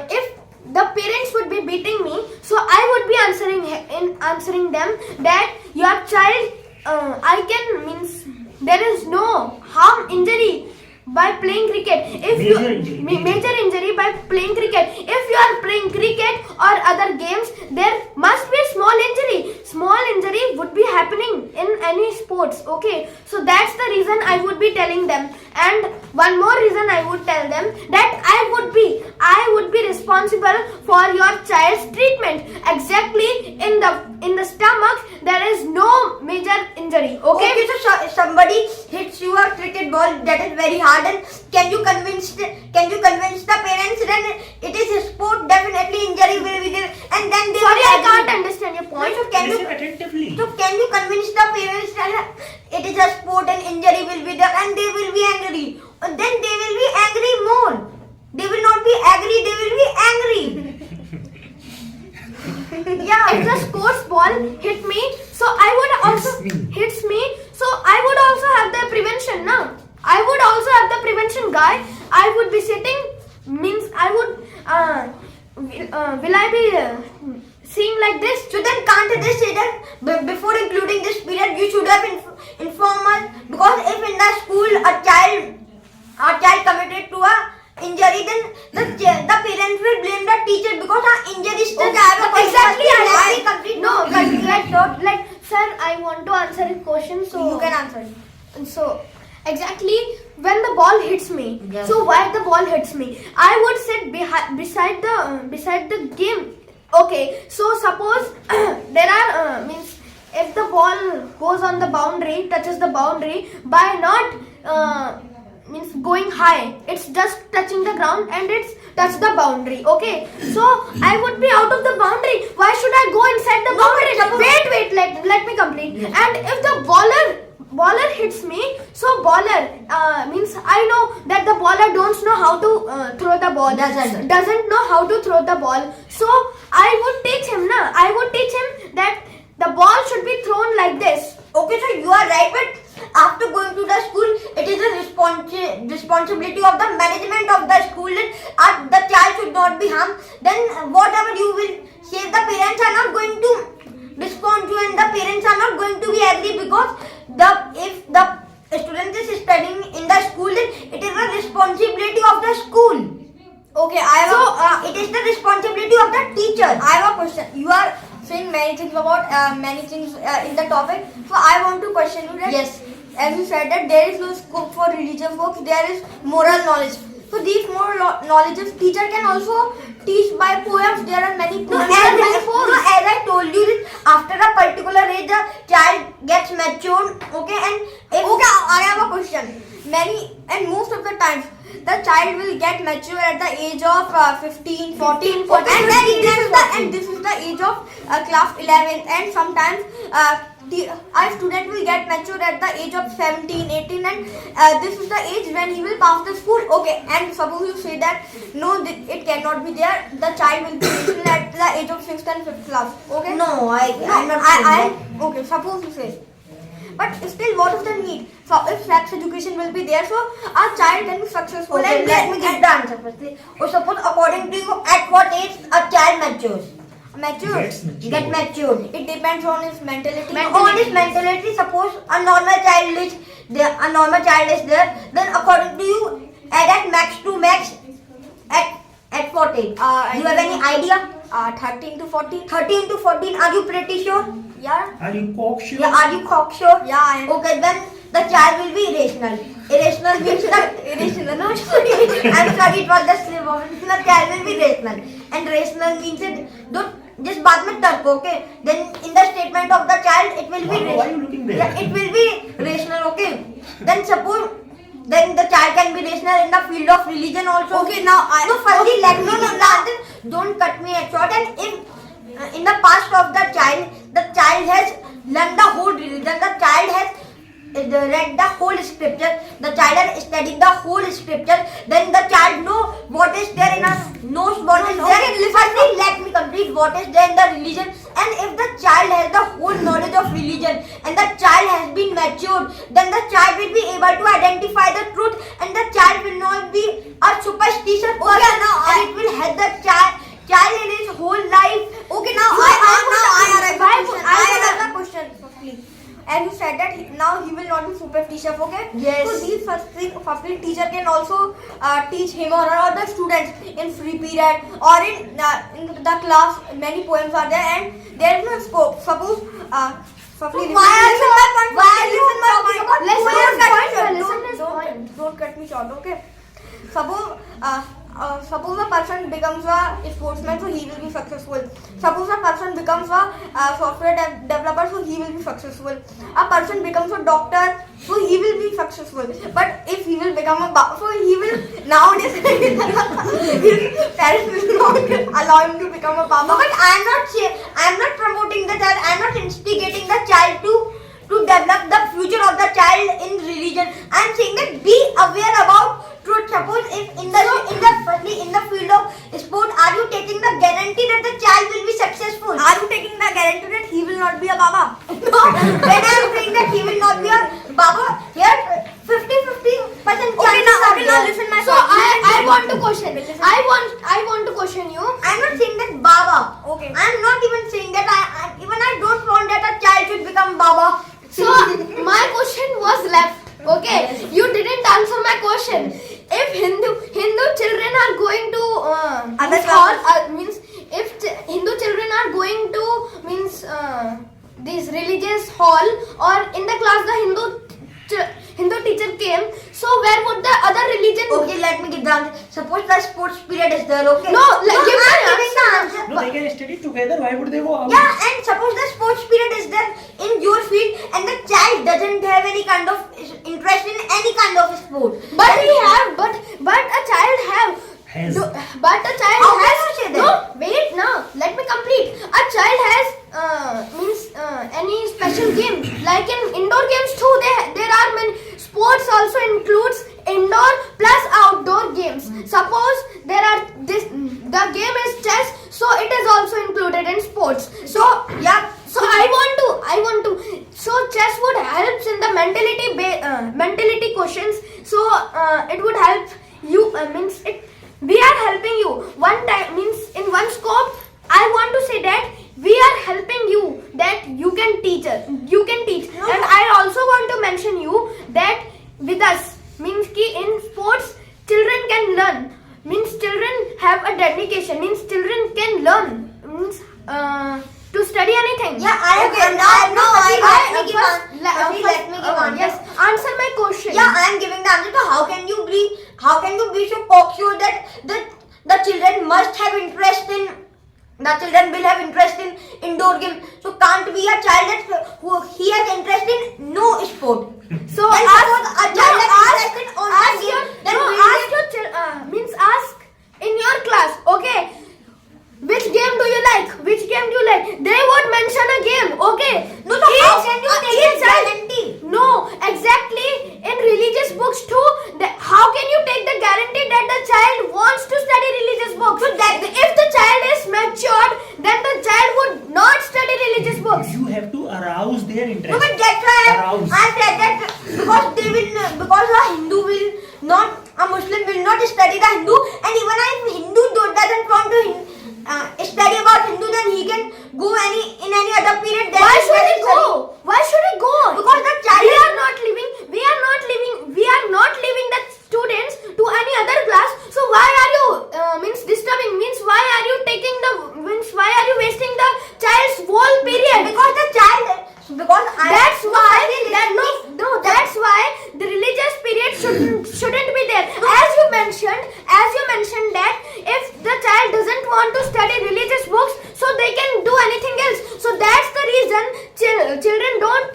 if the parents would be beating me, so I would be answering them that your child I can means there is no harm injury by playing cricket. If Major injury. major injury by playing cricket. If you are playing cricket or other games, there must be a small injury. Small injury would be happening in any sports. Okay, so that's the reason I would be telling them. And one more reason I would tell them that I would be responsible for your child's treatment. Exactly in the stomach there is no major injury. Okay. Okay, so if somebody hits you a cricket ball that is very hard, and can you convince the parents then it is a sport, definitely injury will be there, and then they Sorry, will I can't agree. understand your point. So can Listen you attentively. can you convince the parents that it is a sport and injury will be there, and they will be angry? Then they will be angry more. They will not be angry, they will be angry. Yeah. If the sports ball hit me, so I would also hits me. So I would also have the prevention, na? I would also have the prevention guy. I would be sitting. Means I would. Will I be seeing like this? So then can't they say that before including this period you should have informed us? Because if in the school a child committed to a injury, then the parents will blame the teacher because our injury is still Exactly. I complete. No, like sir, I want to answer a question. So You can answer. So exactly when the ball hits me. Yes. So why the ball hits me? I would sit beside the game. Okay. So suppose there are means if the ball goes on the boundary, touches the boundary by not means going high, it's just touching the ground and it's touched the boundary. Okay. So I would be out of the boundary. Why should I go inside the boundary? Wait. Let me complete. Yes. And if the baller hits me, so baller means I know that the baller don't know how to throw the ball. Doesn't know how to throw the ball. So I would teach him, na? I would teach him that the ball should be thrown like this. Okay, so you are right, but after going to the school, it is a responsibility of the management of the school that the child should not be harmed. Then whatever you will say, the parents are not going to respond to, and the parents are not going to be agree, because if the student is studying in the school, then it is a responsibility of the school. Okay, It is the responsibility of the teacher. I have a question. You are saying many things about many things in the topic. So I want to question you that. Yes. As you said that there is no scope for religious books, there is moral knowledge. So these moral knowledges teacher can also teach by poems. There are many No, poems. as I told you, after a particular age, the child gets matured. Okay, and if Okay, I have a question. Most of the times, the child will get mature at the age of 15, 14, 14. Okay, And then this is the age of class 11. And sometimes a student will get mature at the age of 17, 18, and this is the age when he will pass the school. Okay, and suppose you say that no, it cannot be there. The child will be rational at the age of 6th and 5th class. Okay. No, I'm not saying I that. okay. Suppose you say. But still, what is the need? So if sex education will be there, so our child can be successful. Okay, and let me give the answer firstly. Or suppose according to you, at what age a child matures? mature. Get matured. It depends on his mentality. On his mentality, suppose a normal child is there, then according to you, at max to max, at what age? Do you have any idea? 13 to 14. 13 to 14, are you pretty sure? Yeah. Are you cocksure? Yeah, are you cocksure? Yeah, I am. Okay, then the child will be irrational. Irrational means Irrational. No, sorry. I'm sorry, it was the slip of it. The child will be rational. And rational means it, don't, just baat mein tark, okay? Then in the statement of the child, it will be Why rational. are you looking there? Yeah, it will be rational, okay? Then suppose, then the child can be rational in the field of religion also. Okay, now I. No, firstly, let me give the answer. Don't cut me at short. And if in the past of the child has learned the whole religion, the child has read the whole scripture, the child has studied the whole scripture, then the child knows what is there in us, knows what is there. Firstly, let me complete what is there in the religion. And if the child has the whole knowledge of religion and the child has been matured, then the child will be able to identify the truth and the child will not be a superstitious person. And it will help the child in his whole life. Okay, now I arrive at the question firstly. And you said that now he will not be superstitious, okay? Yes. So these firstly teacher can also teach him or the students in free period or in the class. Many poems are there and there is no scope. Suppose firstly don't cut me short, okay? Suppose a person becomes a sportsman, so he will be successful. Suppose a person becomes a software developer, so he will be successful. A person becomes a doctor, so he will be successful. But if he will become a so he will nowadays his parents will not allow him to become a baba. But I'm not promoting the child. I'm not instigating the child to develop the future of the child in religion. I'm saying that be aware about truth. Suppose if in the field of sport, are you taking the guarantee that the child will be successful? Are you taking the guarantee that he will not be a baba? No. When I'm saying that he will not be a baba, here 50-50% chance. Okay, now listen my So I want to question. I want to question you. I'm not saying that baba. Okay. I'm not even saying that I don't want that a child should become baba. So my question was left. Okay, you didn't answer my question. If Hindu children are going to Other means if Hindu children are going to this religious hall or in the class the Hindu teacher came, so where would the other religion Okay, let me give the answer. Suppose the sports period is there, okay? No, give me I'm an giving the answer. No, they can study together. Why would they go out? Yeah, and suppose the sports period is there in your field and the child doesn't have any kind of interest in any kind of sport. But he have, but a child have. Has. But a child How has. can you say that? No, wait now. Let me complete. A child has any special game like in indoor games too. There are many sports also includes indoor plus outdoor games. Suppose there are the game is chess, so it is also included in sports. So yeah. So I want to. So chess would help in the mentality questions. So it would help you. We are helping you. One time in one scope. I want to say that we are helping you that you can teach us. You can teach. No. And I also want to mention you that with us means ki in sports children can learn. Means children have a dedication. Means children can learn. Means to study anything. Yeah, let me give answer. Yes, answer my question. Yeah, I am giving the answer to how can you be so cocksure that the children must have interest in the children will have interest in indoor game. So can't be a child that who he has interest in no sport. So Then suppose a child has interest in online game, then ask in your class. Okay, which game do you like? Which game do you like? They would mention a game. Okay. no, so how can you their No, interest. but that's why Aroused. I said that because a Hindu will not, a Muslim will not study the Hindu, and even if Hindu doesn't want to study about Hindu, then he can go in any other period. That Why is should he necessary. go? Why should he go? Because the child we are not leaving the students to any other class. So why are you means disturbing? Means why are you taking the why are you wasting the child's whole period? because the child because I That's why that that's why the religious period shouldn't be there. As you mentioned that if the child doesn't want to study religious books, so they can do anything else. So that's the reason children don't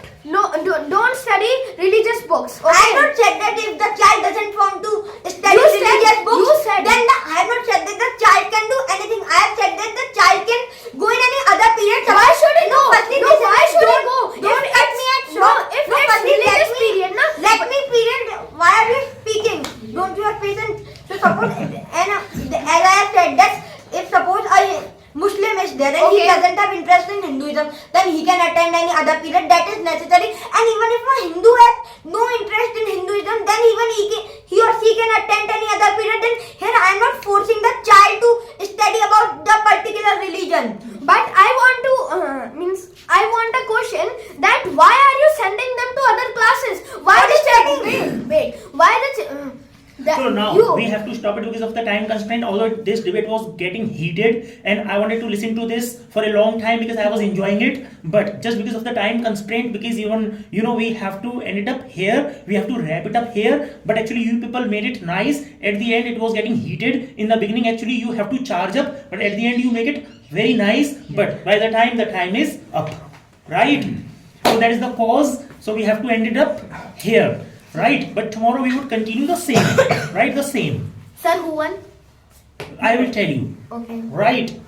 study religious books. I have not said that if the child doesn't want to study You said- religious books, you said- then I have not said that the child can do anything. I have said that the child can go in any other period. Why should he No, go? firstly, No, listen, why should he go? Don't If cut it's- me at no, short. if No, it's firstly, religious period, na? let me period. Why are you speaking? Don't you have patience? So suppose, as I have said that if suppose a Muslim is there and he Okay. doesn't have interest in Hinduism, then he can attend any other period that is necessary. And even if a Hindu has no interest in Hinduism, then even he or she can attend any other period. Then here I am not forcing the child to study about the particular religion. But I want to I want a question that why are you sending them to other classes? Why What the is child? Wait. Why So now you? we have to stop it because of the time constraint. Although this debate was getting heated and I wanted to listen to this for a long time because I was enjoying it, but just because of the time constraint, because even we have to end it up here, we have to wrap it up here. But actually you people made it nice. At the end it was getting heated. In the beginning actually you have to charge up, but at the end you make it very nice. But by the time is up, right? So that is the cause. So we have to end it up here. Right, but tomorrow we would continue the same, right? The same. Sir, who won? I will tell you. Okay. Right.